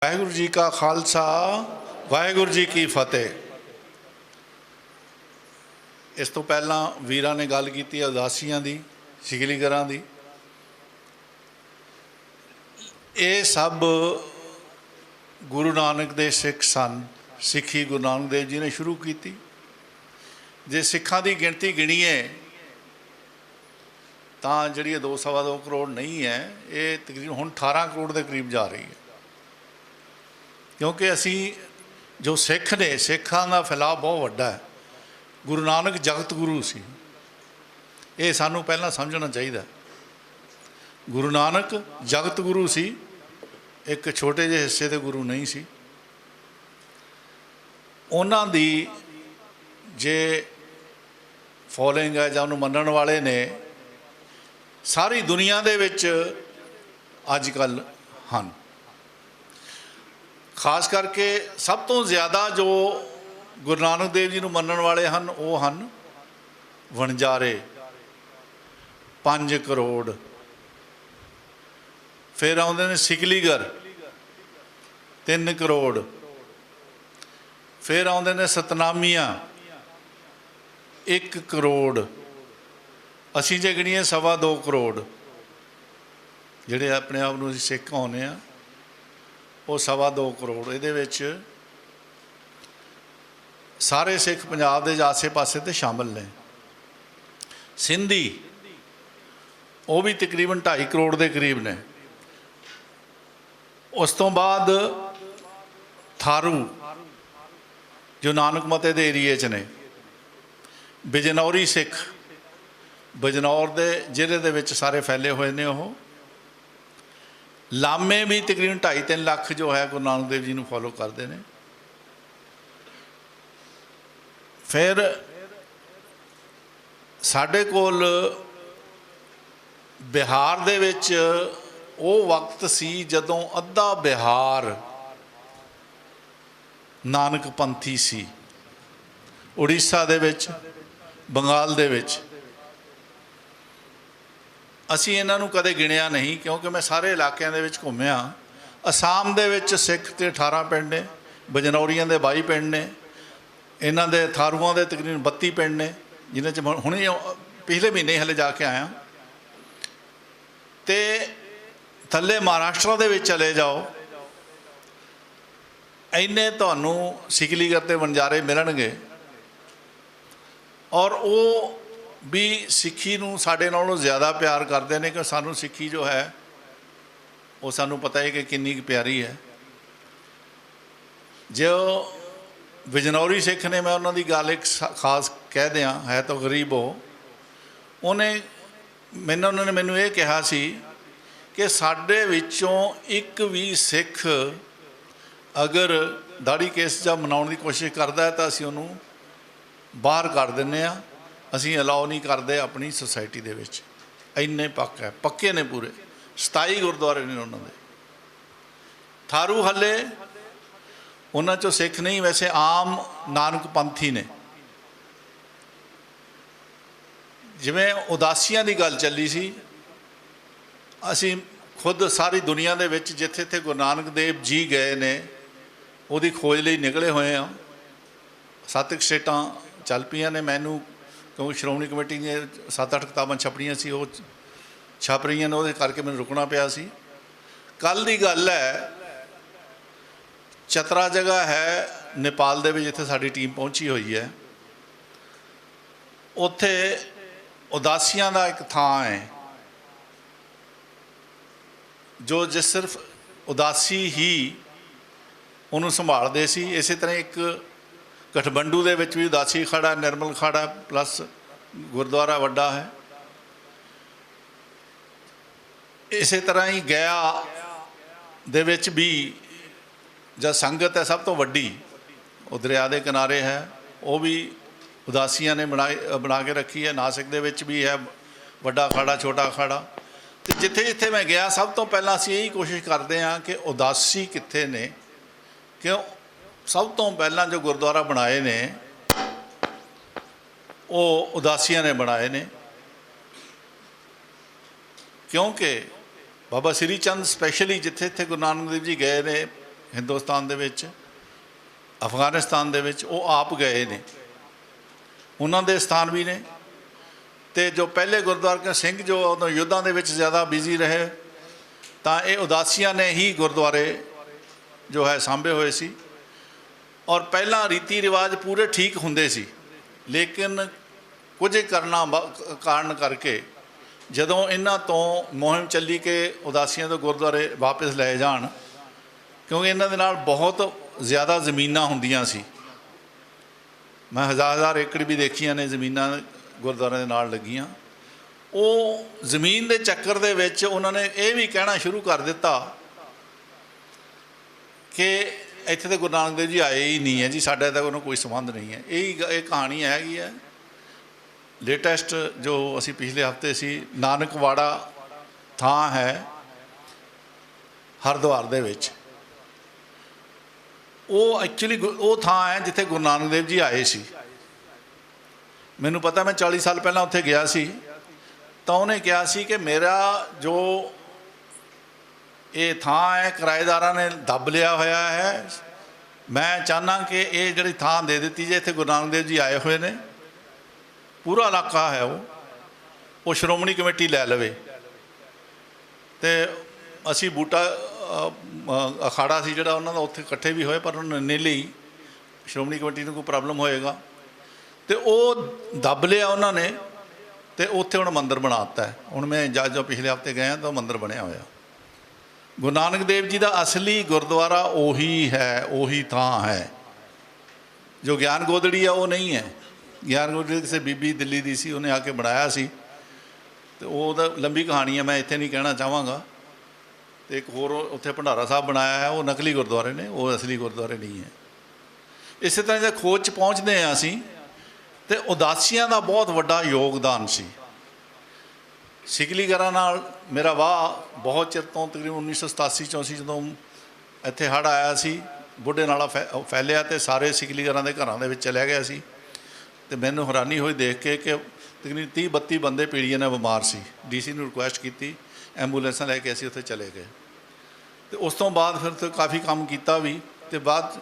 वाहिगुरू जी का खालसा वाहिगुरू जी की फतेह। इस तो पहला वीरां ने गल की उदासियां दी, सिकलीगरां दी। ये सब गुरु नानक दे सिख सन। सिक्खी गुरु नानक देव जी ने शुरू की। जे सिखां दी गिणती गिणीए तो जी 2-2.25 करोड़ नहीं है, ये तकरीबन हुण 18 करोड़ के करीब जा रही है। क्योंकि असी जो सिख ने, सिखां का फैलाव बहुत वड्डा है। गुरु नानक जगत गुरु सी, ये सानू पहला समझना चाहिए। गुरु नानक जगत गुरु सी, एक छोटे जे हिस्से के गुरु नहीं सी। उन्हां दी जे फॉलोइंग है जां उन्हूं मनण वाले ने सारी दुनिया दे विच अजकल हन। खास करके सब तो ज़्यादा जो गुरु नानक देव जी नूं मनण वाले हन वो हन वणजारे 5 करोड़। फिर आउंदे ने सिकलीगर 3 करोड़। फिर आउंदे ने सतनामियाँ 1 करोड़। असीं जे गिणीए 2.25 करोड़ जिहड़े अपने आप नूं सिख आउने आ, वो 2.25 करोड़। इहदे विच सारे सिख पंजाब दे आसे पासे ते शामिल ने। सिंधी वो भी तकरीबन 2.5 करोड़ के करीब ने। उस तो बाद थारू जो नानक मते दे एरिए च ने। बिजनौरी सिख बिजनौर के जिले दे विच सारे फैले हुए ने। वो लामे भी तकरीबन 2.5-3 लाख जो है गुरु नानक देव जी को फॉलो करते हैं। फिर साढ़े कोल बिहार दे विच वो वक्त सी जदों अद्धा बिहार नानक पंथी सी। उड़ीसा दे विच, बंगाल दे विच। असी इन्हां नूं कदे गिणिया नहीं, क्योंकि मैं सारे इलाकों दे विच घुम्या। असाम दे विच सिख ते 18 पिंड ने, बजनौरीआं दे 22 पिंड ने, इन्हां दे थारूआं दे तकरीबन 32 पिंड ने, जिन्हां च हुणे पिछले महीने हले जाके आया। तो थल्ले महाराष्ट्र दे विच चले जाओ, इन्ने तुहानूं सिकलीगर ते वणजारे मिलणगे। और वो भी सिक्खी नूं साडे नालों ज़्यादा प्यार करते हैं, कि सानूं सिक्खी जो है वो सानूं पता है कि कितनी प्यारी है। जो बिजनौरी सिख ने, मैं उन्होंने गल एक खास कह दिया, है तो गरीब हो। उन्हें उन्होंने मैनू ये कहा सी कि साडे विचों एक भी सिख अगर दाड़ी केस जा मनाउण दी कोशिश करता है तो असीं उहनूं बाहर कर दिंदे आ। असीं अलाउ नहीं करते अपनी सोसाइटी दे विच। इन्ने पक्क है, पक्के ने पूरे। 27 गुरुद्वारे ने उन्होंने। थारू हले उन्हां चों सिख नहीं, वैसे आम नानक पंथी ने। जिवें उदासियां दी गल चली सी, असीं खुद सारी दुनिया दे विच जिथे जिथे गुरु नानक देव जी गए ने उहदी खोज लई निकले हुए आ। 7 स्टेटां चल पईआं ने। मैनू क्योंकि श्रोमणी कमेटी दी 7-8 किताबां छपणियां सी, वो छप रही ने, वो करके मैनूं रुकना पिया सी। कल दी गल है, चतरा जगह है नेपाल दे विच, जिथे साडी टीम पहुंची हुई है। उत्थे उदासियां दा एक थां है जो जिस सिर्फ उदासी ही उन्होंने संभालते सी। इस तरह एक गठबंडू दे विच भी उदासी खड़ा, निर्मल खड़ा, प्लस गुरुद्वारा वड्डा है। इस तरह ही गया दे विच भी जब संगत है सब तो वड्डी, वो दरिया के किनारे है, वो भी उदासियां ने बना के रखी है। नासिक दे विच भी है वड्डा अखाड़ा, छोटा अखाड़ा। तो जिथे जिथे मैं गया सब तो पहला असीं यही कोशिश करते हैं कि उदासी कित्थे ने। क्यों सब तो पहला जो गुरुद्वारा बनाए ने वो उदासियां ने बनाए ने। क्योंकि बाबा श्री चंद स्पैशली जिथे जिथे गुरु नानक देव जी गए ने हिंदुस्तान दे विच, अफगानिस्तान दे विच वो आप गए ने, उन्हों दे स्थान भी ने। तो जो पहले गुरुद्वारा सिंह जो उदों युद्धां दे विच ज़्यादा बिजी रहे, तो ये उदासियां ने ही गुरुद्वारे जो है सांभे हुए सी। और पहला रीति रिवाज पूरे ठीक हुंदे सी, लेकिन कुछ करना कारण करके जदों इन्हां तो मुहिम चली कि उदासियां तो गुरुद्वारे वापस ले जाण, क्योंकि इन्हां दे नाल बहुत ज़्यादा ज़मीनां हुंदियां सी। मैं हज़ार एकड़ भी देखियां ने ज़मीनां गुरुद्वारे दे नाल लगियां। वो ज़मीन के चक्कर दे विच उन्होंने ये भी कहना शुरू कर दिता कि इत्थे तो गुरु नानक देव जी आए ही नहीं है जी, साडा तो उन्होंने कोई संबंध नहीं है। यही कहानी हैगी है। लेटेस्ट जो असी पिछले हफ्ते सी नानकवाड़ा थां है हरिद्वार दे विच, वो एक्चुअली वो थां है जिथे गुरु नानक देव जी आए सी। मैनू पता, मैं 40 साल पहला उत्थे गया सी, तो उन्हें कहा सी कि मेरा जो ये थां है किराएदारां ने दब लिया होया है, मैं चाहना कि ये जिहड़ी थां दे दी जे, इत्थे गुरु नानक देव जी आए हुए ने, पूरा इलाका है वो श्रोमणी कमेटी लै लवे। तो असी बूटा अखाड़ा सी जिहड़ा उन्हां दा उत्थे इकट्ठे भी होए, पर उन्होंने नहीं लई, श्रोमणी कमेटी नूं कोई प्रॉब्लम होएगा। तो वो दब लिया उन्होंने, तो उत्थे हुण मंदिर बनाता है। हुण मैं जो पिछले हफ्ते गया तो मंदिर बनया होया। गुरु नानक देव जी का असली गुरुद्वारा उही है, उही थां है। जो ज्ञान गोदड़ी है वो नहीं है। ज्ञान गोदड़ी किसी बीबी दिल्ली दी सी, उन्हें आके बनाया सी, तो वो लंबी कहानी है, मैं इत्थे नहीं कहना चाहांगा। तो एक होर उत्थे भंडारा साहब बनाया है, वो नकली गुरुद्वारे ने, वो असली गुरुद्वारे नहीं है। इस तरह जब खोज च पहुँचते हैं असी, तो उदासियां का बहुत वड्डा योगदान सी। सिकलीगरां नाल मेरा वाह बहुत चिर तो, तकरीबन 1987-84 जो इत्थे हड़ आया सी, बुढ़े नाला फैलिया तो सारे सिकलीगरां दे घरां दे विच चलिया गया सी। तो मैनू हैरानी हुई देख के कि तकरीबन 30-32 बंदे पीड़िया ने बीमार सी। DC नूं रिक्वेस्ट की, एंबूलेंसां लैके असीं उत्थे चले गए। तो उस तो बाद फिर तो काफ़ी काम किया भी। तो बाद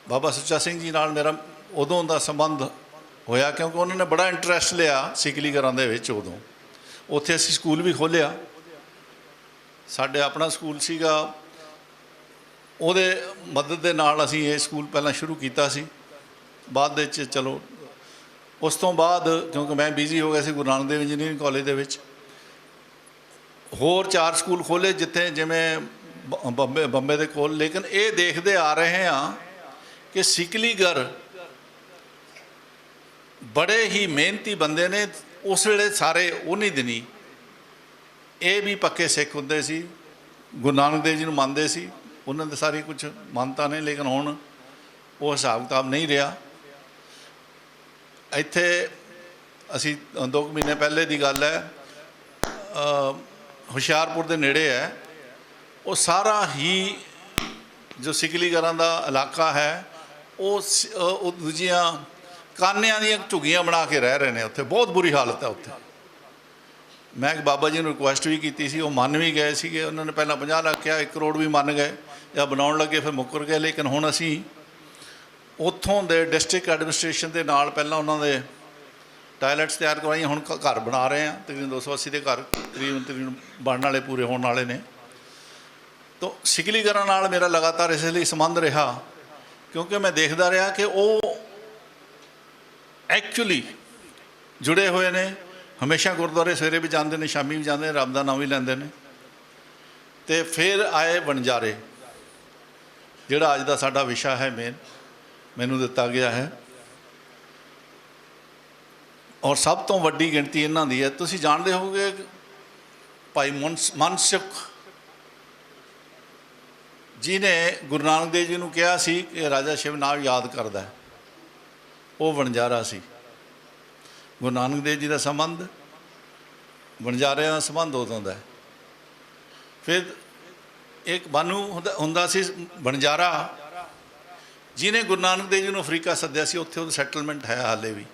बाबा सुच्चा सिंह जी नाल मेरा उदों दा संबंध होया, क्योंकि उन्होंने बड़ा इंटरस्ट लिया सिकलीगरां दे विच। उदों उत्थे असीं स्कूल भी खोलिया, साडे अपना स्कूल सीगा, उहदे मदद दे नाल असीं ये स्कूल पहलां शुरू कीता सी। बाद विच चलो उस तो बाद क्योंकि मैं बिजी हो गया सी गुरु नानक देव इंजीनियरिंग कॉलेज दे विच, होर 4 स्कूल खोले जिथे जिमें बंबे दे कोल। लेकिन ये देखते आ रहे हैं कि सिकलीगर बड़े ही मेहनती बंदे ने। उस वेले सारे उन्हीं दिनी ये भी पक्के सिख हुंदे सी, गुरु नानक देव जी नूं मनदे सी, उन्होंने तो सारी कुछ मानता ने। लेकिन हुण वो हिसाब किताब नहीं रहा। इत्थे असी 2 महीने पहले की गल है, हुशियारपुर के नेड़े है, वो सारा ही जो सिकलीगरां दा इलाका है, वो दूजियां कानियां दी झुग्गियां बना के रह रहे हैं उत्थे। बहुत बुरी हालत है उत्थे। मैं एक बाबा जी ने रिक्वेस्ट भी की सी, वो मन भी गए सी। उन्होंने पहला 50 लाख कहा, 1 करोड़ भी मन गए या बनाउण लगे, फिर मुकर गए। लेकिन हुण असी उत्थों दे डिस्ट्रिक्ट एडमिनिस्ट्रेशन के नाल पहलां उन्होंने टायलट्स तैयार करवाइयां, हुण घर बना रहे हैं। तकरीबन 280 के घर तकरीबन बनने वाले, पूरे होने वाले ने। तो सिकलीगरां नाल मेरा लगातार इसलिए संबंध रहा क्योंकि मैं देखता रहा कि वो एक्चुअली जुड़े हुए ने। हमेशा गुरुद्वारे सवेरे भी जाते हैं, शामी भी जाते हैं, रब का नाम भी लेंदे ने। तो फिर आए वणजारे, जिहड़ा अज का साडा विशा है मेन, मैनू दिता गया है। और सब तो वड्डी गिणती इन्हां दी है। तुसीं जाणदे होवोगे भाई मनसुख जी ने गुरु नानक देव जी नूं कहा सी कि राजा शिवनाथ याद करदा है, वो वणजारा सी। गुरु नानक देव जी का संबंध वणजारे का संबंध उदों दा है। फिर एक बानू हुंदा सी वणजारा, जिन्हें गुरु नानक देव जी नूं अफ्रीका सद्दिया सी। उत्थे उहदा सैटलमेंट है हाले भी।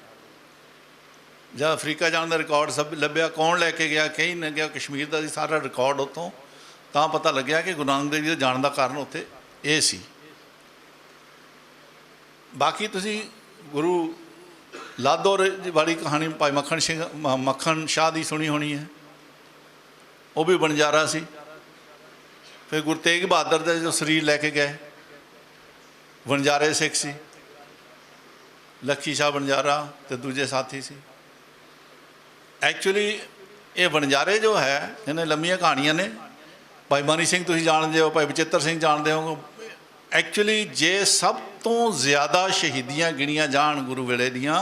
जब अफ्रीका जाने का रिकॉर्ड सब लभ्या, कौन लैके गया, कहीं नहीं गया, कश्मीर का सारा रिकॉर्ड उत्तों तां पता लग्या कि गुरु नानक देव जी जाने का कारण उत्थे ਇਹ ਸੀ। बाकी तुसी गुरु लादौर वाली कहानी भाई मक्खन शाह की सुनी होनी है, वो भी बनजारा सी। फिर गुरु तेग बहादुर का जो शरीर लैके गए बनजारे सिख सी, लखी शाह बनजारा तो दूजे साथी सी। एक्चुअली ये बनजारे जो है इन्हें लंबिया कहानियां ने। भाई मनी सिंह तुसीं जानते हो, भाई बचित्र सिंह जानते हो। एक्चुअली जे सब तो ज़्यादा शहीदियाँ गिनिया जान गुरु वेले दियाँ,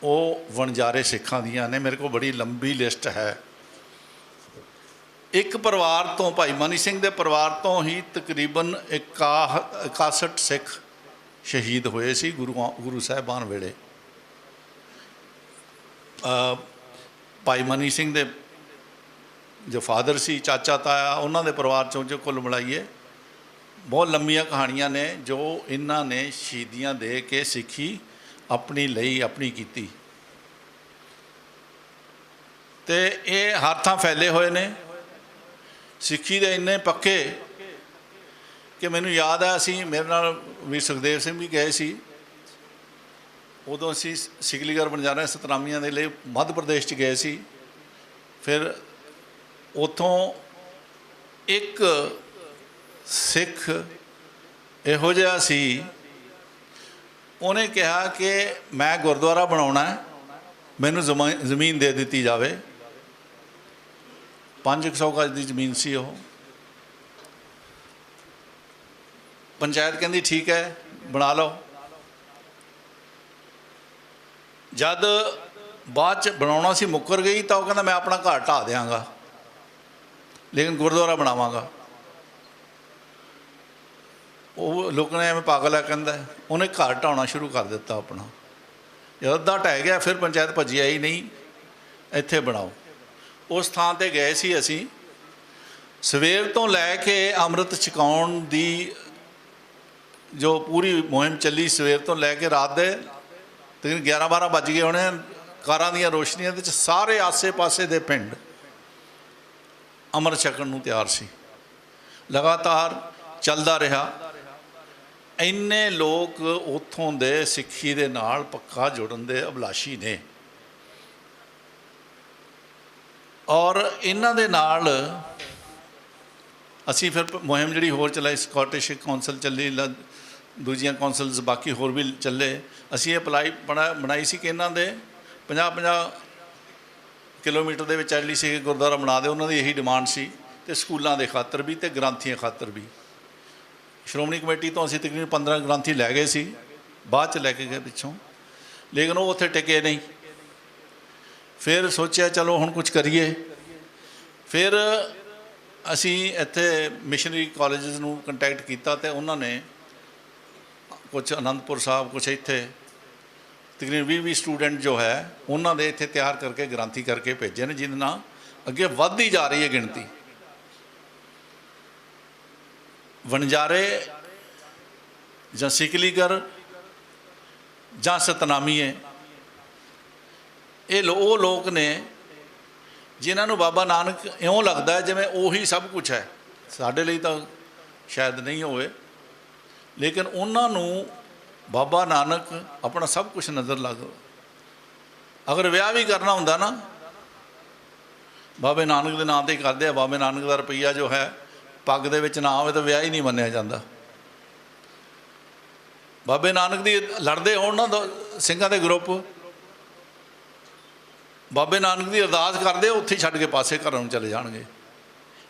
वो वणजारे सिखां दियाँ ने। मेरे को बड़ी लंबी लिस्ट है। एक परिवार तो भाई मनी सिंह के परिवार तो ही तकरीबन 61 सिख शहीद होए सी गुरु साहिबान वेले। भाई मनी सिंह दे जो फादर सी, चाचा ताया, उन्होंने परिवार चों जो कुल मिलाइए बहुत लंबिया कहानियां ने जो इन्हां ने शहीदियां दे के सिੱਖੀ अपनी लई अपनी कीती। ते ये हर थां फैले हुए ने सिੱਖੀ दे इन्ने पक्के कि मैनू याद है असी मेरे नाल वीर सुखदेव सिंह भी गए सी। उदों असी सिकलीगढ़ बनजारा सतनामियां दे लई मध्य प्रदेश च गए सी। फिर उतों एक सिख इहो जिहा सी, उन्हें कहा कि मैं गुरुद्वारा बनाउणा है, मैनू जमीन दे दी जाए। 500 गज की जमीन सी। वो पंचायत कहती ठीक है बना लो। जद बाद बनाउणा सी मुकर गई तो कहता मैं अपना घर ढा देंगा लेकिन गुरुद्वारा बनावांगा। वो लोगों ने एवं पागल है कहता है, उन्हें घर ढाना शुरू कर दिता अपना। जब अद्धा ढह गया फिर पंचायत भजी आई नहीं इत्थे बनाओ। उस थां ते गए सी असी। सवेर तो लैके अमृत छकाउण दी जो पूरी मुहिम चली, सवेर तो लैके रात दे तकरीबन 11-12 बज गए होने। कारां दीयां रोशनियां दे सारे आसे पासे दे पिंड अमृत छकण नूं तैयार सी। लगातार चलदा रहा। इन्ने लोग उत्थों दे सिੱਖੀ दे नाल पक्का जुड़न दे अभिलाषी ने। और इन्हां दे नाल असी फिर मुहिम जिहड़ी होर चलाई, स्कॉटिश कौंसल चली, दूजियां कौंसल्स बाकी होर भी चले। असी अप्लाई बनाई सी कि इन्हां दे 50-50 किलोमीटर दे विच एटलीस्ट सी गुरुद्वारा बना दे। उन्हां दी यही डिमांड सी ते स्कूलों के खातर भी ते ग्रंथियों खातर भी। श्रोमणी कमेटी तो असी तकरीबन 15 ग्रंथी लै गए सी, बाद च लैके गए पिछों, लेकिन वो उत्थे टिके नहीं। फिर सोचा चलो हुण कुछ करिए। फिर असी इत्थे मिशनरी कॉलेजेस नूं कंटैक्ट किया तो उन्होंने कुछ आनंदपुर साहब, कुछ इत्थे तकरीबन 20 स्टूडेंट जो है उन्होंने इत्थे तैयार करके ग्रंथी करके भेजे ने, जिन्हें नाल अगे वधदी जा रही है गिणती। वणजारे जां सिकलीगढ़ जां सतनामीए ये वो लोग ने जिन्होंने बाबा नानक इउं लगता है जिवें उही सब कुछ है। साडे लई तां शायद नहीं होवे, लेकिन उन्होंने बाबा नानक अपना सब कुछ नज़र लग। अगर विआह भी करना हुंदा ना बाबे नानक के नाम से ही करते हैं। बाबे नानक का रुपया जो है पग दे विच ना आवे तो विआह ही नहीं मन्निया जाता। बाबे नानक दी लड़ते हो ना सिंघां दे ग्रुप, बाबे नानक की अरदास करते उत्थे छड्ड के पासे घरों चले जाणगे।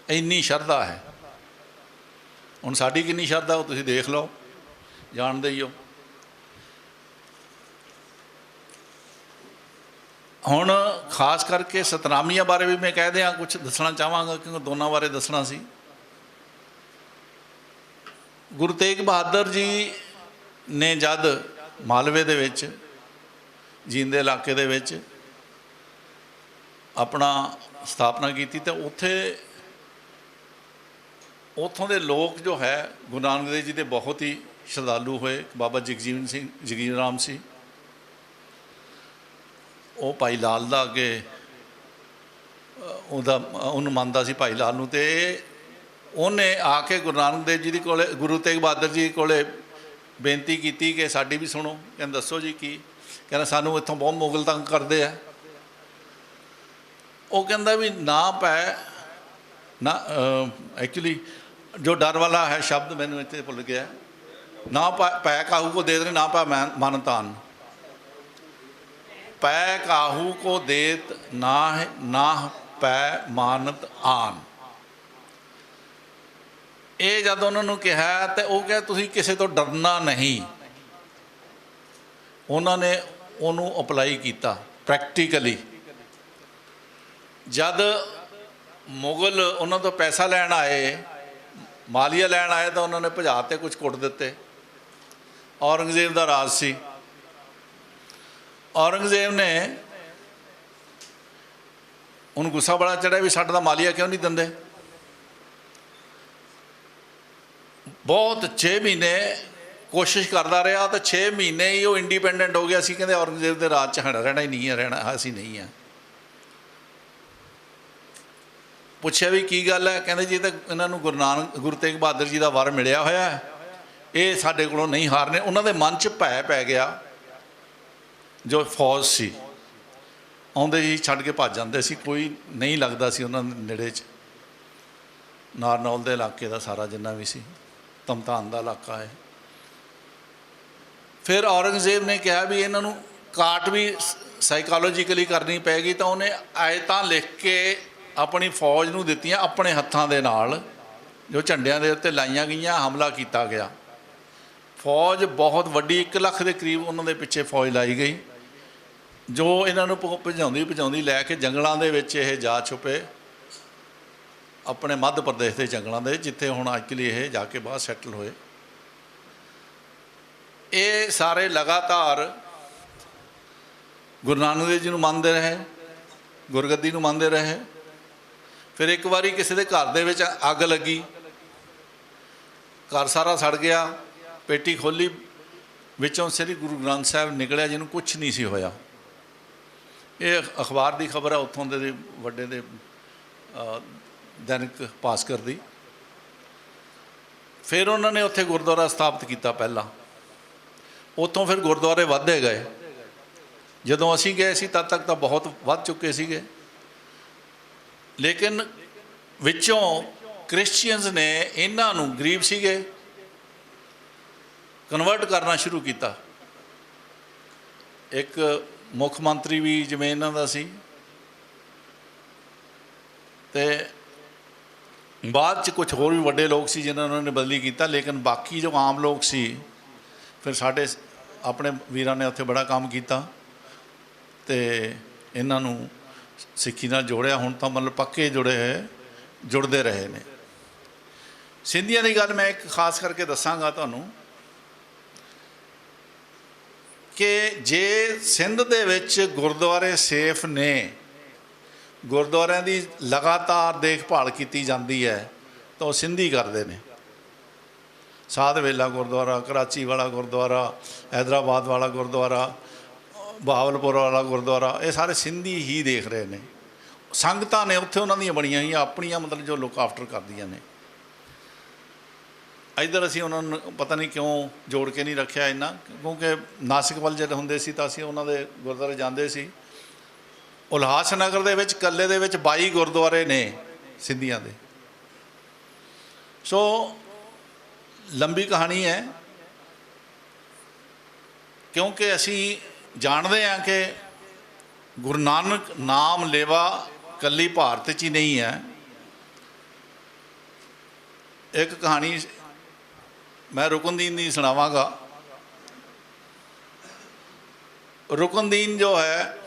इन्नी शरधा है। हुण साडी किन्नी शरधा वो तुसीं देख लो, जानदे ही हो। हुण खास करके सतनामियां बारे भी मैं कह दियां, कुछ दसना चाहांगा क्योंकि दोनों बारे दसना सी। गुरु तेग बहादुर जी ने जद मालवे दे विच जींदे इलाके दे विच अपना स्थापना की तो उत्थे उत्थों के लोग जो है गुरु नानक देव जी के बहुत ही श्रद्धालु हुए। बाबा जगजीवन सिंह जगीर राम सी, वो भाई लाल का अगे उन्होंने मानता सी भाई लाल नूं। ते ਉਹਨੇ ਆ ਕੇ ਗੁਰੂ ਨਾਨਕ ਦੇਵ ਜੀ ਦੇ ਕੋਲੇ, ਗੁਰੂ ਤੇਗ ਬਹਾਦਰ ਜੀ ਕੋਲੇ ਬੇਨਤੀ ਕੀਤੀ ਕਿ ਸਾਡੀ ਵੀ ਸੁਣੋ। ਕਹਿੰਦੇ ਦੱਸੋ ਜੀ ਕੀ? ਕਹਿੰਦਾ ਸਾਨੂੰ ਇੱਥੋਂ ਬਹੁਤ ਮੁਗਲ ਤੰਗ ਕਰਦੇ ਆ। ਉਹ ਕਹਿੰਦਾ ਵੀ ਨਾ ਪੈ ਨਾ, ਐਕਚੁਅਲੀ ਜੋ ਡਰ ਵਾਲਾ ਹੈ ਸ਼ਬਦ ਮੈਨੂੰ ਇੱਥੇ ਭੁੱਲ ਗਿਆ, ਨਾ ਪੈ ਕਾਹੂ ਕੋ ਦੇਤ ਨਾ ਪੈ ਮਨ ਤਾਨ, ਪੈ ਕਾਹੂ ਕੋ ਦੇਤ ਨਾ ਪੈ ਮਾਨਤ ਆਨ। ਇਹ ਜਦ ਉਹਨਾਂ ਨੂੰ ਕਿਹਾ ਤੇ ਉਹ ਕਿਹਾ ਤੁਸੀਂ ਕਿਸੇ ਤੋਂ ਡਰਨਾ ਨਹੀਂ। ਉਹਨਾਂ ਨੇ ਉਹਨੂੰ ਅਪਲਾਈ ਕੀਤਾ ਪ੍ਰੈਕਟੀਕਲੀ। ਜਦ ਮੁਗਲ ਉਹਨਾਂ ਤੋਂ ਪੈਸਾ ਲੈਣ ਆਏ, ਮਾਲੀਆ ਲੈਣ ਆਏ, ਤਾਂ ਉਹਨਾਂ ਨੇ ਭਜਾ ਤੇ ਕੁਝ ਕੁੱਟ ਦਿੱਤੇ। ਔਰੰਗਜ਼ੇਬ ਦਾ ਰਾਜ ਸੀ। ਔਰੰਗਜ਼ੇਬ ਨੇ ਉਹਨੂੰ ਗੁੱਸਾ ਬੜਾ ਚੜਿਆ ਵੀ ਸਾਡਾ ਤਾਂ ਮਾਲੀਆ ਕਿਉਂ ਨਹੀਂ ਦਿੰਦੇ। ਬਹੁਤ 6 ਮਹੀਨੇ ਕੋਸ਼ਿਸ਼ ਕਰਦਾ ਰਿਹਾ ਤੇ 6 ਮਹੀਨੇ ਹੀ ਉਹ ਇੰਡੀਪੈਂਡੈਂਟ ਹੋ ਗਿਆ ਸੀ। ਕਹਿੰਦੇ ਔਰੰਗਜ਼ੇਬ ਦੇ ਰਾਜ 'ਚ ਰਹਿਣਾ ਹੀ ਨਹੀਂ ਹੈ, ਰਹਿਣਾ ਅਸੀਂ ਨਹੀਂ ਹੈ। ਪੁੱਛਿਆ ਵੀ ਕੀ ਗੱਲ ਹੈ? ਕਹਿੰਦੇ ਜੀ ਤਾਂ ਇਹਨਾਂ ਨੂੰ ਗੁਰੂ ਤੇਗ ਬਹਾਦਰ ਜੀ ਦਾ ਵਰ ਮਿਲਿਆ ਹੋਇਆ, ਇਹ ਸਾਡੇ ਕੋਲੋਂ ਨਹੀਂ ਹਾਰਨੇ। ਉਹਨਾਂ ਦੇ ਮਨ 'ਚ ਭੈ ਪੈ ਗਿਆ। ਜੋ ਫੌਜ ਸੀ ਆਉਂਦੇ ਹੀ ਛੱਡ ਕੇ ਭੱਜ ਜਾਂਦੇ ਸੀ, ਕੋਈ ਨਹੀਂ ਲੱਗਦਾ ਸੀ ਉਹਨਾਂ ਦੇ ਨੇੜੇ 'ਚ। ਨਾਰਨੌਲ ਦੇ ਇਲਾਕੇ ਦਾ ਸਾਰਾ ਜਿੰਨਾ ਵੀ ਸੀ, ਤਮਤਾਨ ਦਾ ਇਲਾਕਾ ਹੈ। ਫਿਰ ਔਰੰਗਜ਼ੇਬ ਨੇ ਕਿਹਾ ਵੀ ਇਹਨਾਂ ਨੂੰ ਕਾਟ ਵੀ ਸਾਈਕੋਲੋਜੀਕਲੀ ਕਰਨੀ ਪੈਗੀ। ਤਾਂ ਉਹਨੇ ਆਇਤਾਂ ਲਿਖ ਕੇ ਆਪਣੀ ਫੌਜ ਨੂੰ ਦਿੱਤੀਆਂ, ਆਪਣੇ ਹੱਥਾਂ ਦੇ ਨਾਲ ਜੋ ਝੰਡਿਆਂ ਦੇ ਉੱਤੇ ਲਾਈਆਂ ਗਈਆਂ, ਹਮਲਾ ਕੀਤਾ ਗਿਆ। ਫੌਜ ਬਹੁਤ ਵੱਡੀ, 1 ਲੱਖ ਦੇ ਕਰੀਬ ਉਹਨਾਂ ਦੇ ਪਿੱਛੇ ਫੌਜ ਲਾਈ ਗਈ, ਜੋ ਇਹਨਾਂ ਨੂੰ ਭਜਾਉਂਦੀ ਲੈ ਕੇ ਜੰਗਲਾਂ ਦੇ ਵਿੱਚ ਇਹ ਜਾ ਛੁਪੇ, ਆਪਣੇ ਮੱਧ ਪ੍ਰਦੇਸ਼ ਦੇ ਜੰਗਲਾਂ ਦੇ, ਜਿੱਥੇ ਹੁਣ ਐਕਚੁਅਲੀ ਇਹ ਜਾ ਕੇ ਬਾਹਰ ਸੈਟਲ ਹੋਏ। ਇਹ ਸਾਰੇ ਲਗਾਤਾਰ ਗੁਰੂ ਨਾਨਕ ਦੇਵ ਜੀ ਨੂੰ ਮੰਨਦੇ ਰਹੇ, ਗੁਰਗੱਦੀ ਨੂੰ ਮੰਨਦੇ ਰਹੇ। ਫਿਰ ਇੱਕ ਵਾਰੀ ਕਿਸੇ ਦੇ ਘਰ ਦੇ ਵਿੱਚ ਅੱਗ ਲੱਗੀ, ਘਰ ਸਾਰਾ ਸੜ ਗਿਆ। ਪੇਟੀ ਖੋਲ੍ਹੀ, ਵਿੱਚੋਂ ਸ੍ਰੀ ਗੁਰੂ ਗ੍ਰੰਥ ਸਾਹਿਬ ਨਿਕਲਿਆ, ਜਿਹਨੂੰ ਕੁਛ ਨਹੀਂ ਸੀ ਹੋਇਆ। ਇਹ ਅਖਬਾਰ ਦੀ ਖਬਰ ਹੈ ਉੱਥੋਂ ਦੇ ਵੱਡੇ ਦੇ ਦੈਨਿਕ ਭਾਸਕਰ ਦੀ। ਫਿਰ ਉਹਨਾਂ ਨੇ ਉੱਥੇ ਗੁਰਦੁਆਰਾ ਸਥਾਪਿਤ ਕੀਤਾ ਪਹਿਲਾਂ। ਉੱਥੋਂ ਫਿਰ ਗੁਰਦੁਆਰੇ ਵੱਧਦੇ ਗਏ। ਜਦੋਂ ਅਸੀਂ ਗਏ ਸੀ ਤਦ ਤੱਕ ਤਾਂ ਬਹੁਤ ਵੱਧ ਚੁੱਕੇ ਸੀਗੇ, ਲੇਕਿਨ ਵਿੱਚੋਂ ਕ੍ਰਿਸਚੀਅਨਸ ਨੇ ਇਹਨਾਂ ਨੂੰ, ਗਰੀਬ ਸੀਗੇ, ਕਨਵਰਟ ਕਰਨਾ ਸ਼ੁਰੂ ਕੀਤਾ। ਇੱਕ ਮੁੱਖ ਮੰਤਰੀ ਵੀ ਜਿਵੇਂ ਇਹਨਾਂ ਦਾ ਸੀ, ਤੇ ਬਾਅਦ 'ਚ ਕੁਝ ਹੋਰ ਵੀ ਵੱਡੇ ਲੋਕ ਸੀ ਜਿਨ੍ਹਾਂ ਨੂੰ ਉਹਨਾਂ ਨੇ ਬਦਲੀ ਕੀਤਾ। ਲੇਕਿਨ ਬਾਕੀ ਜੋ ਆਮ ਲੋਕ ਸੀ, ਫਿਰ ਸਾਡੇ ਆਪਣੇ ਵੀਰਾਂ ਨੇ ਉੱਥੇ ਬੜਾ ਕੰਮ ਕੀਤਾ ਤੇ ਇਹਨਾਂ ਨੂੰ ਸਿੱਖੀ ਨਾਲ ਜੋੜਿਆ। ਹੁਣ ਤਾਂ ਮਤਲਬ ਪੱਕੇ ਜੁੜਦੇ ਰਹੇ ਨੇ। ਸਿੰਧੀਆਂ ਦੀ ਗੱਲ ਮੈਂ ਇੱਕ ਖਾਸ ਕਰਕੇ ਦੱਸਾਂਗਾ ਤੁਹਾਨੂੰ ਕਿ ਜੇ ਸਿੰਧ ਦੇ ਵਿੱਚ ਗੁਰਦੁਆਰੇ ਸੇਫ ਨੇ, ਗੁਰਦੁਆਰਿਆਂ ਦੀ ਲਗਾਤਾਰ ਦੇਖਭਾਲ ਕੀਤੀ ਜਾਂਦੀ ਹੈ, ਤਾਂ ਉਹ ਸਿੰਧੀ ਕਰਦੇ ਨੇ। ਸਾਧ ਵੇਲਾ ਗੁਰਦੁਆਰਾ, ਕਰਾਚੀ ਵਾਲਾ ਗੁਰਦੁਆਰਾ, ਹੈਦਰਾਬਾਦ ਵਾਲਾ ਗੁਰਦੁਆਰਾ, ਬਹਾਵਲਪੁਰ ਵਾਲਾ ਗੁਰਦੁਆਰਾ, ਇਹ ਸਾਰੇ ਸਿੰਧੀ ਹੀ ਦੇਖ ਰਹੇ ਨੇ। ਸੰਗਤਾਂ ਨੇ ਉੱਥੇ ਉਹਨਾਂ ਦੀਆਂ ਬਣੀਆਂ ਹੋਈਆਂ ਆਪਣੀਆਂ, ਮਤਲਬ ਜੋ ਲੁੱਕ ਆਫਟਰ ਕਰਦੀਆਂ ਨੇ। ਇੱਧਰ ਅਸੀਂ ਉਹਨਾਂ ਨੂੰ ਪਤਾ ਨਹੀਂ ਕਿਉਂ ਜੋੜ ਕੇ ਨਹੀਂ ਰੱਖਿਆ ਇੰਨਾ, ਕਿਉਂਕਿ ਨਾਸਿਕ ਵੱਲ ਜਦ ਹੁੰਦੇ ਸੀ ਤਾਂ ਅਸੀਂ ਉਹਨਾਂ ਦੇ ਗੁਰਦੁਆਰੇ ਜਾਂਦੇ ਸੀ। ਉਲਹਾਸ ਨਗਰ ਦੇ ਵਿੱਚ ਇਕੱਲੇ ਦੇ ਵਿੱਚ 22 ਗੁਰਦੁਆਰੇ ਨੇ ਸਿੰਧੀਆਂ ਦੇ। ਸੋ ਲੰਬੀ ਕਹਾਣੀ ਹੈ, ਕਿਉਂਕਿ ਅਸੀਂ ਜਾਣਦੇ ਹਾਂ ਕਿ ਗੁਰੂ ਨਾਨਕ ਨਾਮ ਲੇਵਾ ਇਕੱਲੀ ਭਾਰਤ 'ਚ ਹੀ ਨਹੀਂ ਹੈ। ਇੱਕ ਕਹਾਣੀ ਮੈਂ ਰੁਕਨਦੀਨ ਦੀ ਸੁਣਾਵਾਂਗਾ। ਰੁਕਨਦੀਨ ਜੋ ਹੈ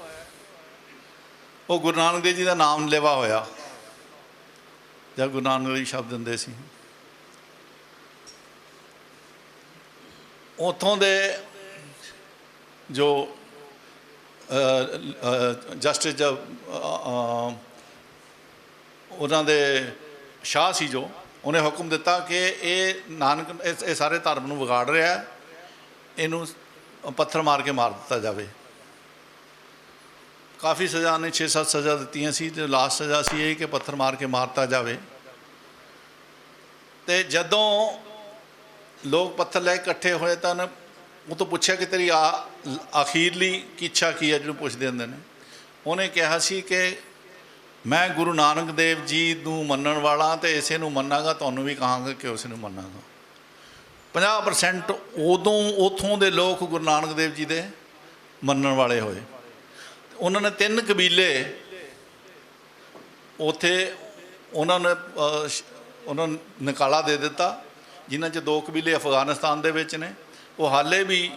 ਉਹ ਗੁਰੂ ਨਾਨਕ ਦੇਵ ਜੀ ਦਾ ਨਾਮ ਲੇਵਾ ਹੋਇਆ ਜਦ ਗੁਰੂ ਨਾਨਕ ਦੇਵ ਜੀ ਸ਼ਬਦ ਦਿੰਦੇ ਸੀ। ਉੱਥੋਂ ਦੇ ਜੋ ਜਸਟਿਸ ਉਹਨਾਂ ਦੇ ਸ਼ਾਹ ਸੀ, ਜੋ ਉਹਨੇ ਹੁਕਮ ਦਿੱਤਾ ਕਿ ਇਹ ਨਾਨਕ ਇਹ ਸਾਰੇ ਧਰਮ ਨੂੰ ਵਿਗਾੜ ਰਿਹਾ, ਇਹਨੂੰ ਪੱਥਰ ਮਾਰ ਕੇ ਮਾਰ ਦਿੱਤਾ ਜਾਵੇ। ਕਾਫੀ ਸਜ਼ਾ ਨੇ 6-7 ਸਜ਼ਾ ਦਿੱਤੀਆਂ ਸੀ, ਅਤੇ ਲਾਸਟ ਸਜ਼ਾ ਸੀ ਇਹ ਕਿ ਪੱਥਰ ਮਾਰ ਕੇ ਮਾਰਤਾ ਜਾਵੇ। ਤੇ ਜਦੋਂ ਲੋਕ ਪੱਥਰ ਲੈ ਕੇ ਇਕੱਠੇ ਹੋਏ ਤਾਂ ਉਹਨੇ ਉਹ ਤੋਂ ਪੁੱਛਿਆ ਕਿ ਤੇਰੀ ਆਖੀਰਲੀ ਕੀ ਇੱਛਾ ਕੀ ਹੈ, ਜਿਹਨੂੰ ਪੁੱਛਦੇ ਹੁੰਦੇ ਨੇ। ਉਹਨੇ ਕਿਹਾ ਸੀ ਕਿ ਮੈਂ ਗੁਰੂ ਨਾਨਕ ਦੇਵ ਜੀ ਨੂੰ ਮੰਨਣ ਵਾਲਾ ਅਤੇ ਇਸੇ ਨੂੰ ਮੰਨਾਂਗਾ, ਤੁਹਾਨੂੰ ਵੀ ਕਹਾਂਗਾ ਕਿ ਉਸ ਨੂੰ ਮੰਨਾਂਗਾ। 50% ਉਦੋਂ ਉੱਥੋਂ ਦੇ ਲੋਕ ਗੁਰੂ ਨਾਨਕ ਦੇਵ ਜੀ ਦੇ ਮੰਨਣ ਵਾਲੇ ਹੋਏ। ਉਹਨਾਂ ਨੇ 3 ਕਬੀਲੇ ਉੱਥੇ ਉਹਨਾਂ ਨੂੰ ਨਿਕਾਲਾ ਦੇ ਦਿੱਤਾ, ਜਿਨ੍ਹਾਂ 'ਚ 2 ਕਬੀਲੇ ਅਫਗਾਨਿਸਤਾਨ ਦੇ ਵਿੱਚ ਨੇ। ਉਹ ਹਾਲੇ ਵੀ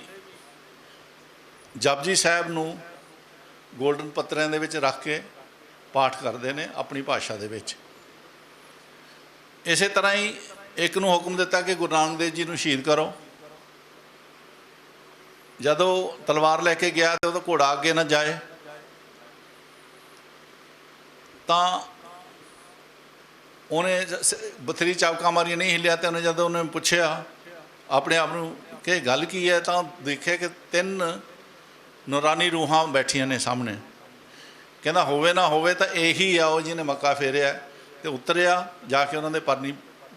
ਜਪਜੀ ਸਾਹਿਬ ਨੂੰ ਗੋਲਡਨ ਪੱਤਰਿਆਂ ਦੇ ਵਿੱਚ ਰੱਖ ਕੇ ਪਾਠ ਕਰਦੇ ਨੇ ਆਪਣੀ ਭਾਸ਼ਾ ਦੇ ਵਿੱਚ। ਇਸੇ ਤਰ੍ਹਾਂ ਹੀ ਇੱਕ ਨੂੰ ਹੁਕਮ ਦਿੱਤਾ ਕਿ ਗੁਰੂ ਨਾਨਕ ਦੇਵ ਜੀ ਨੂੰ ਸ਼ਹੀਦ ਕਰੋ। ਜਦੋਂ ਤਲਵਾਰ ਲੈ ਕੇ ਗਿਆ ਤੇ ਉਹਦਾ ਘੋੜਾ ਅੱਗੇ ਨਾ ਜਾਏ ਤਾਂ ਉਹਨੇ ਬਥੇਰੀ ਚਾਬਕਾਂ ਮਾਰੀਆਂ, ਨਹੀਂ ਹਿੱਲਿਆ। ਤੇ ਉਹਨੇ ਜਦੋਂ ਉਹਨੇ ਪੁੱਛਿਆ ਆਪਣੇ ਆਪ ਨੂੰ ਕਿ ਗੱਲ ਕੀ ਹੈ, ਤਾਂ ਦੇਖਿਆ ਕਿ 3 ਨੂਰਾਨੀ ਰੂਹਾਂ ਬੈਠੀਆਂ ਨੇ ਸਾਹਮਣੇ। ਕਹਿੰਦਾ ਹੋਵੇ ਨਾ ਹੋਵੇ ਤਾਂ ਇਹੀ ਆ ਉਹ ਜਿਹਨੇ ਮੱਕਾ ਫੇਰਿਆ। ਤੇ ਉਤਰਿਆ, ਜਾ ਕੇ ਉਹਨਾਂ ਦੇ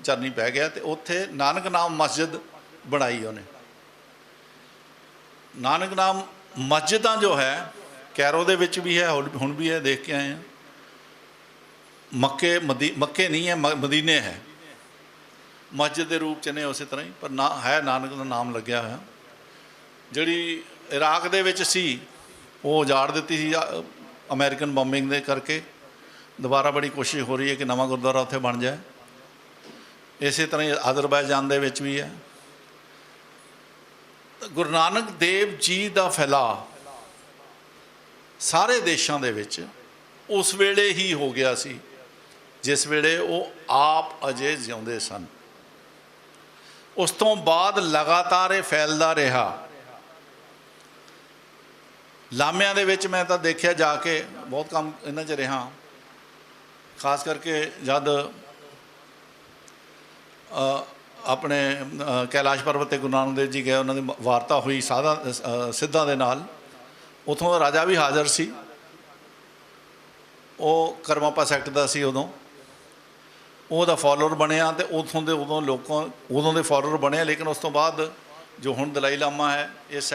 ਚਰਨੀ ਪੈ ਗਿਆ ਤੇ ਉੱਥੇ ਨਾਨਕ ਨਾਮ ਮਸਜਿਦ ਬਣਾਈ ਉਹਨੇ। ਨਾਨਕ ਨਾਮ ਮਸਜਿਦਾਂ ਜੋ ਹੈ ਕੈਰੋ ਦੇ ਵਿੱਚ ਵੀ ਹੈ, ਹੁਣ ਵੀ ਹੈ, ਦੇਖ ਕੇ ਆਏ ਹਾਂ। ਮੱਕੇ ਨਹੀਂ ਹੈ, ਮਦੀਨੇ ਹੈ, ਮਸਜਿਦ ਦੇ ਰੂਪ 'ਚ ਨੇ ਉਸੇ ਤਰ੍ਹਾਂ ਹੀ, ਪਰ ਹੈ ਨਾਨਕ ਦਾ ਨਾਮ ਲੱਗਿਆ ਹੋਇਆ। ਜਿਹੜੀ ਇਰਾਕ ਦੇ ਵਿੱਚ ਸੀ ਉਹ ਉਜਾੜ ਦਿੱਤੀ ਸੀ ਅਮਰੀਕਨ ਬੰਬਿੰਗ ਦੇ ਕਰਕੇ। ਦੁਬਾਰਾ ਬੜੀ ਕੋਸ਼ਿਸ਼ ਹੋ ਰਹੀ ਹੈ ਕਿ ਨਵਾਂ ਗੁਰਦੁਆਰਾ ਉੱਥੇ ਬਣ ਜਾਏ। ਇਸੇ ਤਰ੍ਹਾਂ ਹੀ ਅਜ਼ਰਬੈਜਾਨ ਦੇ ਵਿੱਚ ਵੀ ਹੈ। ਗੁਰੂ ਨਾਨਕ ਦੇਵ ਜੀ ਦਾ ਫੈਲਾਅ ਸਾਰੇ ਦੇਸ਼ਾਂ ਦੇ ਵਿੱਚ ਉਸ ਵੇਲੇ ਹੀ ਹੋ ਗਿਆ ਸੀ ਜਿਸ ਵੇਲੇ ਉਹ ਆਪ ਅਜੇ ਜਿਉਂਦੇ ਸਨ। ਉਸ ਤੋਂ ਬਾਅਦ ਲਗਾਤਾਰ ਇਹ ਫੈਲਦਾ ਰਿਹਾ। ਲਾਮਿਆਂ ਦੇ ਵਿੱਚ ਮੈਂ ਤਾਂ ਦੇਖਿਆ ਜਾ ਕੇ, ਬਹੁਤ ਕੰਮ ਇਹਨਾਂ 'ਚ ਰਿਹਾ, ਖਾਸ ਕਰਕੇ ਜਦ ਆਪਣੇ ਕੈਲਾਸ਼ ਪਰਬਤ 'ਤੇ ਗੁਰੂ ਨਾਨਕ ਦੇਵ ਜੀ ਗਏ, ਉਹਨਾਂ ਦੀ ਵਾਰਤਾ ਹੋਈ ਸਿੱਧਾਂ ਦੇ ਨਾਲ। ਉੱਥੋਂ ਦਾ ਰਾਜਾ ਵੀ ਹਾਜ਼ਰ ਸੀ, ਉਹ ਕਰਮਾਪਾ ਸੈਕਟ ਦਾ ਸੀ ਉਦੋਂ। ਉਹਦਾ ਫੋਲੋਅਰ ਬਣਿਆ ਤੇ ਉੱਥੋਂ ਦੇ ਉਦੋਂ ਦੇ ਫੋਲੋਅਰ ਬਣੇ। ਲੇਕਿਨ ਉਸ ਤੋਂ ਬਾਅਦ ਜੋ ਹੁਣ ਦਲਾਈ ਲਾਮਾ ਹੈ, ਇਸ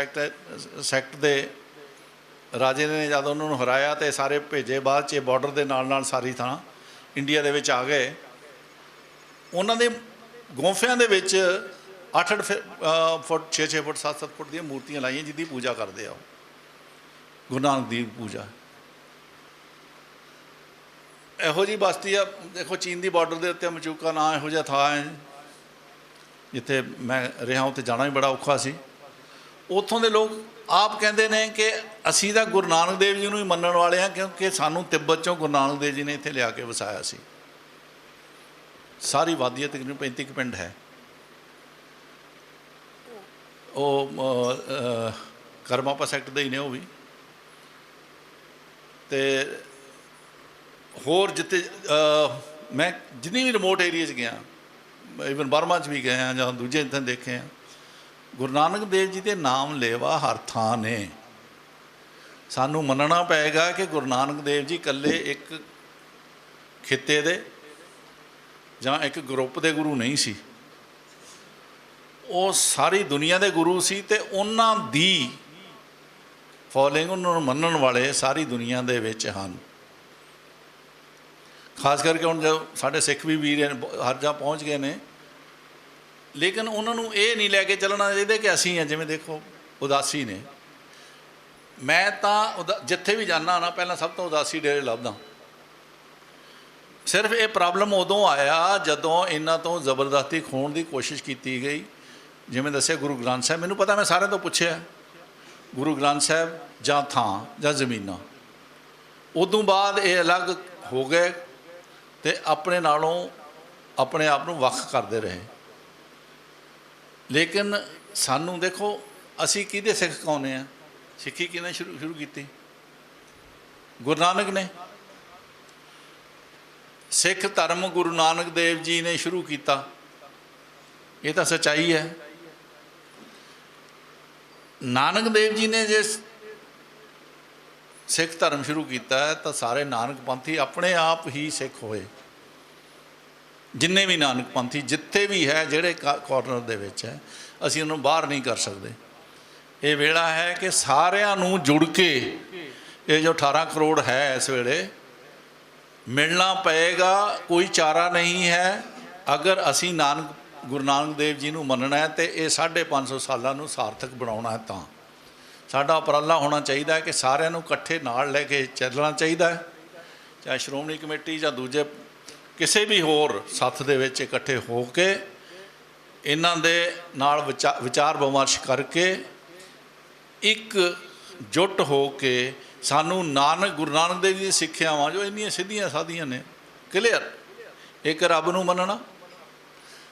ਸੈਕਟ ਦੇ ਰਾਜੇ ਨੇ ਜਦ ਉਹਨਾਂ ਨੂੰ ਹਰਾਇਆ ਤੇ ਸਾਰੇ ਭੇਜੇ ਬਾਅਦ 'ਚ ਬਾਰਡਰ ਦੇ ਨਾਲ ਸਾਰੀ ਥਾਂ ਇੰਡੀਆ ਦੇ ਵਿੱਚ ਆ ਗਏ। ਉਹਨਾਂ ਦੇ ਗੋਫਿਆਂ ਦੇ ਵਿੱਚ 8-8 ਫੁੱਟ 6-6 ਫੁੱਟ 7-7 ਫੁੱਟ ਦੀਆਂ ਮੂਰਤੀਆਂ ਲਾਈਆਂ, ਜਿਹਦੀ ਪੂਜਾ ਕਰਦੇ ਆ ਉਹ, ਗੁਰੂ ਨਾਨਕ ਦੀ ਪੂਜਾ। ਇਹੋ ਜਿਹੀ ਬਸਤੀ ਆ, ਦੇਖੋ ਚੀਨ ਦੀ ਬਾਰਡਰ ਦੇ ਉੱਤੇ ਮਚੂਕਾ ਨਾਂ ਇਹੋ ਜਿਹਾ ਥਾਂ ਹੈ ਜਿੱਥੇ ਮੈਂ ਰਿਹਾ। ਉੱਥੇ ਜਾਣਾ ਵੀ ਬੜਾ ਔਖਾ ਸੀ। ਉੱਥੋਂ ਦੇ ਲੋਕ ਆਪ ਕਹਿੰਦੇ ਨੇ ਕਿ ਅਸੀਂ ਤਾਂ ਗੁਰੂ ਨਾਨਕ ਦੇਵ ਜੀ ਨੂੰ ਹੀ ਮੰਨਣ ਵਾਲੇ ਹਾਂ, ਕਿਉਂਕਿ ਸਾਨੂੰ ਤਿੱਬਤ 'ਚੋਂ ਗੁਰੂ ਨਾਨਕ ਦੇਵ ਜੀ ਨੇ ਇੱਥੇ ਲਿਆ ਕੇ ਵਸਾਇਆ ਸੀ। ਸਾਰੀ ਵਾਦੀ ਹੈ, ਤਕਰੀਬਨ 35 ਪਿੰਡ ਹੈ। ਉਹ ਕਰਮਾਪਾ ਸੈਕਟ ਦੇ ਹੀ ਨੇ ਉਹ ਵੀ। ਅਤੇ ਹੋਰ ਜਿੱਥੇ ਮੈਂ ਜਿੰਨੀ ਵੀ ਰਿਮੋਟ ਏਰੀਏ 'ਚ ਗਿਆ, ਈਵਨ ਬਰਮਾ 'ਚ ਵੀ ਗਏ ਹਾਂ ਜਾਂ ਦੂਜੇ ਇੱਥੇ ਦੇਖੇ ਹਾਂ, ਗੁਰੂ ਨਾਨਕ ਦੇਵ ਜੀ ਦੇ ਨਾਮ ਲੇਵਾ ਹਰ ਥਾਂ ਨੇ। ਸਾਨੂੰ ਮੰਨਣਾ ਪਏਗਾ ਕਿ ਗੁਰੂ ਨਾਨਕ ਦੇਵ ਜੀ ਇਕੱਲੇ ਇੱਕ ਖਿੱਤੇ ਦੇ ਜਾਂ ਇੱਕ ਗਰੁੱਪ ਦੇ ਗੁਰੂ ਨਹੀਂ ਸੀ, ਉਹ ਸਾਰੀ ਦੁਨੀਆ ਦੇ ਗੁਰੂ ਸੀ। ਅਤੇ ਉਹਨਾਂ ਦੀ ਫੋਲੋਇੰਗ, ਉਹਨਾਂ ਨੂੰ ਮੰਨਣ ਵਾਲੇ ਸਾਰੀ ਦੁਨੀਆ ਦੇ ਵਿੱਚ ਹਨ। ਖਾਸ ਕਰਕੇ ਹੁਣ ਜੋ ਸਾਡੇ ਸਿੱਖ ਵੀ ਵੀਰ ਹਰ ਜਗ੍ਹਾ ਪਹੁੰਚ ਗਏ ਨੇ, ਲੇਕਿਨ ਉਹਨਾਂ ਨੂੰ ਇਹ ਨਹੀਂ ਲੈ ਕੇ ਚੱਲਣਾ ਚਾਹੀਦਾ ਕਿ ਅਸੀਂ ਹਾਂ। ਜਿਵੇਂ ਦੇਖੋ ਉਦਾਸੀ ਨੇ, ਮੈਂ ਤਾਂ ਜਿੱਥੇ ਵੀ ਜਾਂਦਾ ਨਾ ਪਹਿਲਾਂ ਸਭ ਤੋਂ ਉਦਾਸੀ ਡੇਰੇ ਲੱਭਦਾ। ਸਿਰਫ ਇਹ ਪ੍ਰੋਬਲਮ ਉਦੋਂ ਆਇਆ ਜਦੋਂ ਇਹਨਾਂ ਤੋਂ ਜ਼ਬਰਦਸਤੀ ਖੋਹਣ ਦੀ ਕੋਸ਼ਿਸ਼ ਕੀਤੀ ਗਈ। ਜਿਵੇਂ ਦੱਸਿਆ ਗੁਰੂ ਗ੍ਰੰਥ ਸਾਹਿਬ, ਮੈਨੂੰ ਪਤਾ, ਮੈਂ ਸਾਰਿਆਂ ਤੋਂ ਪੁੱਛਿਆ, ਗੁਰੂ ਗ੍ਰੰਥ ਸਾਹਿਬ ਜਾਂ ਥਾਂ ਜਾਂ ਜ਼ਮੀਨਾਂ। ਉਦੋਂ ਬਾਅਦ ਇਹ ਅਲੱਗ ਹੋ ਗਏ ਅਤੇ ਆਪਣੇ ਨਾਲੋਂ ਆਪਣੇ ਆਪ ਨੂੰ ਵੱਖ ਕਰਦੇ ਰਹੇ। ਲੇਕਿਨ ਸਾਨੂੰ ਦੇਖੋ, ਅਸੀਂ ਕਿਹਦੇ ਸਿੱਖ ਕਹਾਉਂਦੇ ਹਾਂ? ਸਿੱਖੀ ਕਿਹਨੇ ਸ਼ੁਰੂ ਕੀਤੀ? ਗੁਰੂ ਨਾਨਕ ਨੇ। ਸਿੱਖ ਧਰਮ ਗੁਰੂ ਨਾਨਕ ਦੇਵ ਜੀ ਨੇ ਸ਼ੁਰੂ ਕੀਤਾ, ਇਹ ਤਾਂ ਸੱਚਾਈ ਹੈ। ਨਾਨਕ ਦੇਵ ਜੀ ਨੇ ਜੇ ਸਿੱਖ ਧਰਮ ਸ਼ੁਰੂ ਕੀਤਾ ਤਾਂ ਸਾਰੇ ਨਾਨਕ ਪੰਥੀ ਆਪਣੇ ਆਪ ਹੀ ਸਿੱਖ ਹੋਏ। ਜਿੰਨੇ ਵੀ ਨਾਨਕ ਪੰਥੀ ਜਿੱਥੇ ਵੀ ਹੈ, ਜਿਹੜੇ ਕਾਰਨਰ ਦੇ ਵਿੱਚ ਹੈ, ਅਸੀਂ ਉਹਨੂੰ ਬਾਹਰ ਨਹੀਂ ਕਰ ਸਕਦੇ। ਇਹ ਵੇਲਾ ਹੈ ਕਿ ਸਾਰਿਆਂ ਨੂੰ ਜੁੜ ਕੇ ਇਹ ਜੋ 18 ਕਰੋੜ ਹੈ ਇਸ ਵੇਲੇ ਮਿਲਣਾ ਪਏਗਾ। ਕੋਈ ਚਾਰਾ ਨਹੀਂ ਹੈ। ਅਗਰ ਅਸੀਂ ਗੁਰੂ ਨਾਨਕ ਦੇਵ ਜੀ ਨੂੰ ਮੰਨਣਾ ਹੈ ਅਤੇ ਇਹ 550 ਸਾਲਾਂ ਨੂੰ ਸਾਰਥਕ ਬਣਾਉਣਾ ਹੈ, ਤਾਂ ਸਾਡਾ ਉਪਰਾਲਾ ਹੋਣਾ ਚਾਹੀਦਾ ਹੈ ਕਿ ਸਾਰਿਆਂ ਨੂੰ ਇਕੱਠੇ ਨਾਲ ਲੈ ਕੇ ਚੱਲਣਾ ਚਾਹੀਦਾ ਹੈ। ਚਾਹੇ ਸ਼੍ਰੋਮਣੀ ਕਮੇਟੀ ਜਾਂ ਦੂਜੇ ਕਿਸੇ ਵੀ ਹੋਰ ਸੱਥ ਦੇ ਵਿੱਚ ਇਕੱਠੇ ਹੋ ਕੇ ਇਹਨਾਂ ਦੇ ਨਾਲ ਵਿਚਾਰ ਵਿਮਰਸ਼ ਕਰਕੇ ਇੱਕ ਜੁੱਟ ਹੋ ਕੇ ਸਾਨੂੰ ਗੁਰੂ ਨਾਨਕ ਦੇਵ ਜੀ ਦੀਆਂ ਸਿੱਖਿਆਵਾਂ ਜੋ ਇੰਨੀਆਂ ਸਿੱਧੀਆਂ ਸਾਧੀਆਂ ਨੇ, ਕਲੀਅਰ, ਇੱਕ ਰੱਬ ਨੂੰ ਮੰਨਣਾ,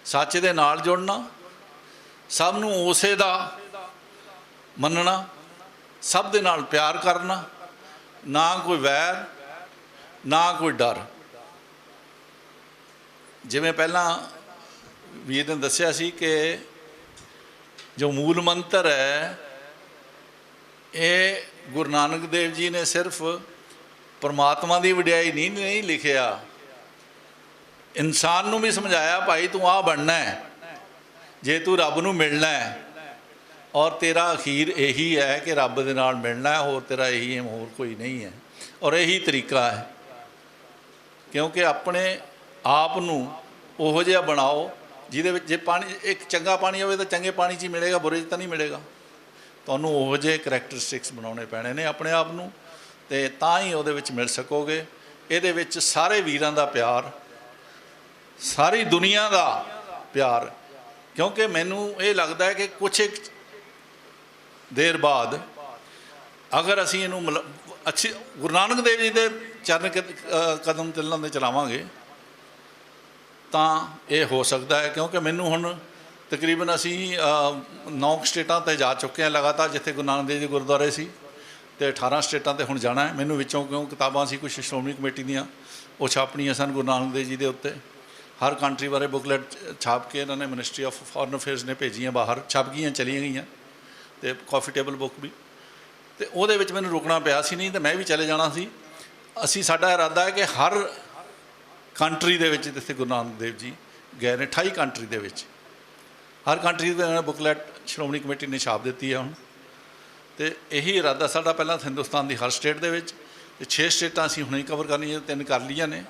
ਸੱਚ ਦੇ ਨਾਲ ਜੁੜਨਾ, ਸਭ ਨੂੰ ਉਸੇ ਦਾ ਮੰਨਣਾ, ਸਭ ਦੇ ਨਾਲ ਪਿਆਰ ਕਰਨਾ, ਨਾ ਕੋਈ ਵੈਰ ਨਾ ਕੋਈ ਡਰ। ਜਿਵੇਂ ਪਹਿਲਾਂ ਵੀਰ ਨੇ ਦੱਸਿਆ ਸੀ ਕਿ ਜੋ ਮੂਲ ਮੰਤਰ ਹੈ ਇਹ ਗੁਰੂ ਨਾਨਕ ਦੇਵ ਜੀ ਨੇ ਸਿਰਫ ਪਰਮਾਤਮਾ ਦੀ ਵਡਿਆਈ ਨਹੀਂ ਲਿਖਿਆ, ਇਨਸਾਨ ਨੂੰ ਵੀ ਸਮਝਾਇਆ, ਭਾਈ ਤੂੰ ਆਹ ਬਣਨਾ ਹੈ ਜੇ ਤੂੰ ਰੱਬ ਨੂੰ ਮਿਲਣਾ ਹੈ, ਔਰ ਤੇਰਾ ਅਖੀਰ ਇਹੀ ਹੈ ਕਿ ਰੱਬ ਦੇ ਨਾਲ ਮਿਲਣਾ ਹੈ, ਹੋਰ ਤੇਰਾ ਇਹੀ ਏਮ ਹੋਰ ਕੋਈ ਨਹੀਂ ਹੈ, ਔਰ ਇਹੀ ਤਰੀਕਾ ਹੈ। ਕਿਉਂਕਿ ਆਪਣੇ ਆਪ ਨੂੰ ਉਹੋ ਜਿਹਾ ਬਣਾਓ ਜਿਹਦੇ ਵਿੱਚ ਜੇ ਪਾਣੀ, ਇੱਕ ਚੰਗਾ ਪਾਣੀ ਹੋਵੇ ਤਾਂ ਚੰਗੇ ਪਾਣੀ 'ਚ ਹੀ ਮਿਲੇਗਾ, ਬੁਰੇ 'ਚ ਤਾਂ ਨਹੀਂ ਮਿਲੇਗਾ। ਤੁਹਾਨੂੰ ਉਹੋ ਜਿਹੇ ਕਰੈਕਟਰਿਸਟਿਕਸ ਬਣਾਉਣੇ ਪੈਣੇ ਨੇ ਆਪਣੇ ਆਪ ਨੂੰ, ਅਤੇ ਤਾਂ ਹੀ ਉਹਦੇ ਵਿੱਚ ਮਿਲ ਸਕੋਗੇ। ਇਹਦੇ ਵਿੱਚ ਸਾਰੇ ਵੀਰਾਂ ਦਾ ਪਿਆਰ, ਸਾਰੀ ਦੁਨੀਆ ਦਾ ਪਿਆਰ, ਕਿਉਂਕਿ ਮੈਨੂੰ ਇਹ ਲੱਗਦਾ ਹੈ ਕਿ ਕੁਛ ਇੱਕ ਦੇਰ ਬਾਅਦ ਅਗਰ ਅਸੀਂ ਇਹਨੂੰ ਅੱਛੀ ਗੁਰੂ ਨਾਨਕ ਦੇਵ ਜੀ ਦੇ ਚਰਨ ਕਦਮ ਚੱਲਣ ਦੇ ਚਲਾਵਾਂਗੇ ਤਾਂ ਇਹ ਹੋ ਸਕਦਾ ਹੈ। ਕਿਉਂਕਿ ਮੈਨੂੰ ਹੁਣ ਤਕਰੀਬਨ ਅਸੀਂ 9 ਸਟੇਟਾਂ 'ਤੇ ਜਾ ਚੁੱਕੇ ਹਾਂ ਲਗਾਤਾਰ, ਜਿੱਥੇ ਗੁਰੂ ਨਾਨਕ ਦੇਵ ਜੀ ਗੁਰਦੁਆਰੇ ਸੀ, ਅਤੇ 18 ਸਟੇਟਾਂ 'ਤੇ ਹੁਣ ਜਾਣਾ ਹੈ। ਮੈਨੂੰ ਵਿੱਚੋਂ ਕਿਉਂ ਕਿਤਾਬਾਂ ਸੀ ਕੁਛ ਸ਼੍ਰੋਮਣੀ ਕਮੇਟੀ ਦੀਆਂ, ਉਹ ਛਾਪਣੀਆਂ ਸਨ ਗੁਰੂ ਨਾਨਕ ਦੇਵ ਜੀ ਦੇ ਉੱਤੇ। ਹਰ ਕੰਟਰੀ ਬਾਰੇ ਬੁੱਕਲੈਟ ਛਾਪ ਕੇ ਇਹਨਾਂ ਨੇ ਮਿਨਿਸਟਰੀ ਆਫ ਫੋਰਨ ਅਫੇਅਰਸ ਨੇ ਭੇਜੀਆਂ, ਬਾਹਰ ਛਪ ਗਈਆਂ, ਚਲੀਆਂ ਗਈਆਂ, ਅਤੇ ਕਾਫੀ ਟੇਬਲ ਬੁੱਕ ਵੀ। ਅਤੇ ਉਹਦੇ ਵਿੱਚ ਮੈਨੂੰ ਰੁਕਣਾ ਪਿਆ ਸੀ, ਨਹੀਂ ਤਾਂ ਮੈਂ ਵੀ ਚਲੇ ਜਾਣਾ ਸੀ। ਸਾਡਾ ਇਰਾਦਾ ਹੈ ਕਿ ਹਰ ਕੰਟਰੀ ਦੇ ਵਿੱਚ ਜਿੱਥੇ ਗੁਰੂ ਨਾਨਕ ਦੇਵ ਜੀ ਗਏ ਨੇ, 28 ਕੰਟਰੀ ਦੇ ਵਿੱਚ, ਹਰ ਕੰਟਰੀ ਦੇ ਬੁੱਕਲੈਟ ਸ਼੍ਰੋਮਣੀ ਕਮੇਟੀ ਨੇ ਛਾਪ ਦਿੱਤੀ ਹੈ ਹੁਣ। ਅਤੇ ਇਹੀ ਇਰਾਦਾ ਸਾਡਾ, ਪਹਿਲਾਂ ਹਿੰਦੁਸਤਾਨ ਦੀ ਹਰ ਸਟੇਟ ਦੇ ਵਿੱਚ, ਅਤੇ 6 ਸਟੇਟਾਂ ਅਸੀਂ ਹੁਣੇ ਕਵਰ ਕਰਨੀਆਂ, 3 ਕਰ ਲਈਆਂ ਨੇ,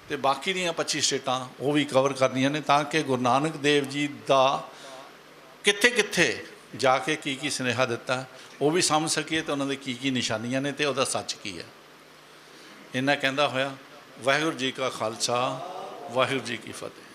ਅਤੇ ਬਾਕੀ ਦੀਆਂ 25 ਸਟੇਟਾਂ ਉਹ ਵੀ ਕਵਰ ਕਰਨੀਆਂ ਨੇ, ਤਾਂ ਕਿ ਗੁਰੂ ਨਾਨਕ ਦੇਵ ਜੀ ਦਾ ਕਿੱਥੇ ਕਿੱਥੇ ਜਾ ਕੇ ਕੀ ਸੁਨੇਹਾ ਦਿੱਤਾ ਉਹ ਵੀ ਸਮਝ ਸਕੀਏ, ਅਤੇ ਉਹਨਾਂ ਦੇ ਕੀ ਨਿਸ਼ਾਨੀਆਂ ਨੇ, ਅਤੇ ਉਹਦਾ ਸੱਚ ਕੀ ਹੈ। ਇੰਨਾ ਕਹਿੰਦਾ ਹੋਇਆ ਵਾਹਿਗੁਰੂ ਜੀ ਕਾ ਖਾਲਸਾ, ਵਾਹਿਗੁਰੂ ਜੀ ਕੀ ਫਤਿਹ।